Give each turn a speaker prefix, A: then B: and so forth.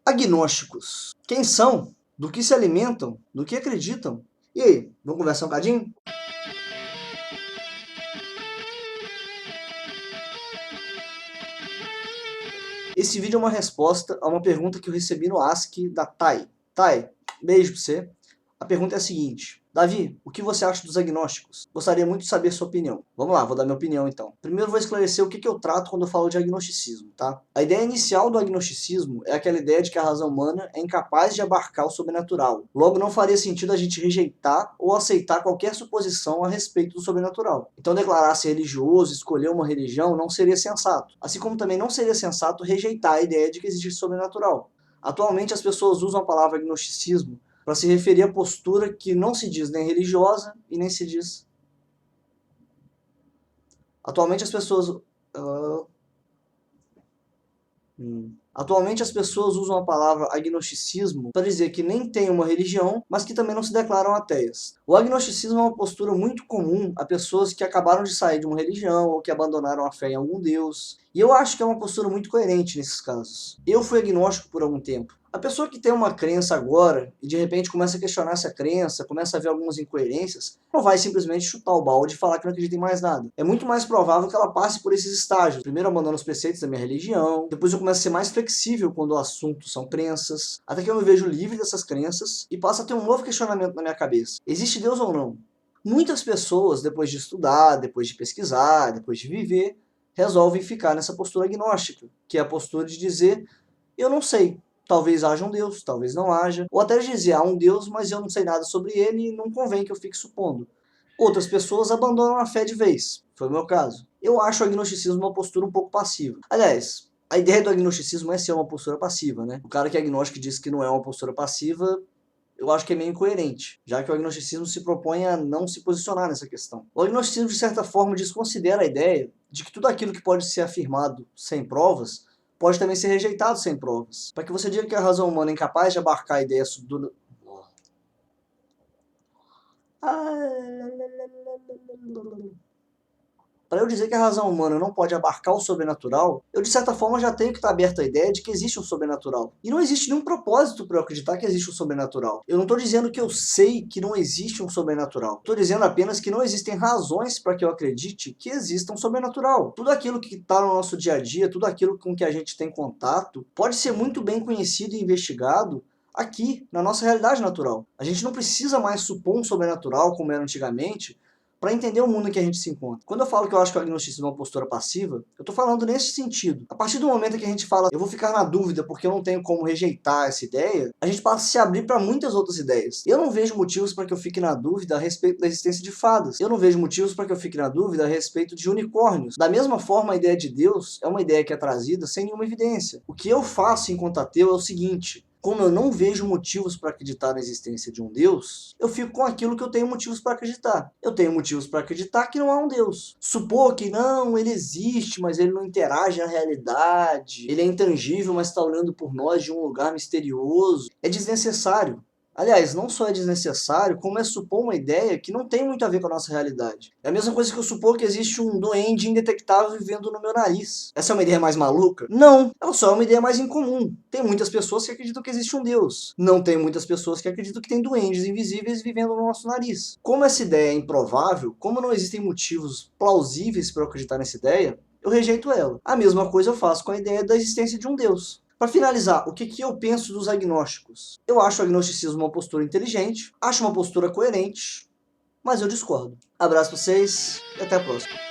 A: Agnósticos. Quem são? Do que se alimentam? Do que acreditam? E aí, vamos conversar um bocadinho? Esse vídeo é uma resposta a uma pergunta que eu recebi no Ask da Thay. Thay, beijo pra você. A pergunta é a seguinte: Davi, o que você acha dos agnósticos? Gostaria muito de saber a sua opinião. Vamos lá, vou dar minha opinião então. Primeiro vou esclarecer o que eu trato quando eu falo de agnosticismo, tá? A ideia inicial do agnosticismo é aquela ideia de que a razão humana é incapaz de abarcar o sobrenatural. Logo, não faria sentido a gente rejeitar ou aceitar qualquer suposição a respeito do sobrenatural. Então, declarar-se religioso, escolher uma religião, não seria sensato. Assim como também não seria sensato rejeitar a ideia de que existe sobrenatural. Atualmente, as pessoas usam a palavra agnosticismo para se referir à postura que não se diz nem religiosa e nem se diz. Atualmente as pessoas. Atualmente as pessoas usam a palavra agnosticismo para dizer que nem têm uma religião, mas que também não se declaram ateias. O agnosticismo é uma postura muito comum a pessoas que acabaram de sair de uma religião ou que abandonaram a fé em algum deus. E eu acho que é uma postura muito coerente nesses casos. Eu fui agnóstico por algum tempo. A pessoa que tem uma crença agora e de repente começa a questionar essa crença, começa a ver algumas incoerências, não vai simplesmente chutar o balde e falar que não acredita em mais nada. É muito mais provável que ela passe por esses estágios. Primeiro abandona os preceitos da minha religião, depois eu começo a ser mais flexível quando o assunto são crenças, até que eu me vejo livre dessas crenças e passo a ter um novo questionamento na minha cabeça. Existe Deus ou não? Muitas pessoas, depois de estudar, depois de pesquisar, depois de viver, resolvem ficar nessa postura agnóstica, que é a postura de dizer, eu não sei. Talvez haja um Deus, talvez não haja. Ou até dizer, há um Deus, mas eu não sei nada sobre ele e não convém que eu fique supondo. Outras pessoas abandonam a fé de vez. Foi o meu caso. Eu acho o agnosticismo uma postura um pouco passiva. Aliás, a ideia do agnosticismo é ser uma postura passiva, né? O cara que é agnóstico diz que não é uma postura passiva, eu acho que é meio incoerente, já que o agnosticismo se propõe a não se posicionar nessa questão. O agnosticismo, de certa forma, desconsidera a ideia de que tudo aquilo que pode ser afirmado sem provas pode também ser rejeitado sem provas. Para que você diga que a razão humana é incapaz de abarcar a ideia do... Para eu dizer que a razão humana não pode abarcar o sobrenatural, eu de certa forma já tenho que estar aberto à ideia de que existe um sobrenatural. E não existe nenhum propósito para eu acreditar que existe um sobrenatural. Eu não estou dizendo que eu sei que não existe um sobrenatural. Estou dizendo apenas que não existem razões para que eu acredite que exista um sobrenatural. Tudo aquilo que está no nosso dia a dia, tudo aquilo com que a gente tem contato, pode ser muito bem conhecido e investigado aqui, na nossa realidade natural. A gente não precisa mais supor um sobrenatural como era antigamente, para entender o mundo em que a gente se encontra. Quando eu falo que eu acho que o agnosticismo é uma postura passiva, eu estou falando nesse sentido. A partir do momento que a gente fala, eu vou ficar na dúvida porque eu não tenho como rejeitar essa ideia, a gente passa a se abrir para muitas outras ideias. Eu não vejo motivos para que eu fique na dúvida a respeito da existência de fadas. Eu não vejo motivos para que eu fique na dúvida a respeito de unicórnios. Da mesma forma, a ideia de Deus é uma ideia que é trazida sem nenhuma evidência. O que eu faço enquanto ateu é o seguinte: como eu não vejo motivos para acreditar na existência de um Deus, eu fico com aquilo que eu tenho motivos para acreditar. Eu tenho motivos para acreditar que não há um Deus. Supor que não, ele existe, mas ele não interage na realidade, ele é intangível, mas está olhando por nós de um lugar misterioso, é desnecessário. Aliás, não só é desnecessário, como é supor uma ideia que não tem muito a ver com a nossa realidade. É a mesma coisa que eu supor que existe um duende indetectável vivendo no meu nariz. Essa é uma ideia mais maluca? Não, ela só é uma ideia mais incomum. Tem muitas pessoas que acreditam que existe um Deus. Não tem muitas pessoas que acreditam que tem duendes invisíveis vivendo no nosso nariz. Como essa ideia é improvável, como não existem motivos plausíveis para eu acreditar nessa ideia, eu rejeito ela. A mesma coisa eu faço com a ideia da existência de um Deus. Para finalizar, o que eu penso dos agnósticos? Eu acho o agnosticismo uma postura inteligente, acho uma postura coerente, mas eu discordo. Abraço para vocês e até a próxima.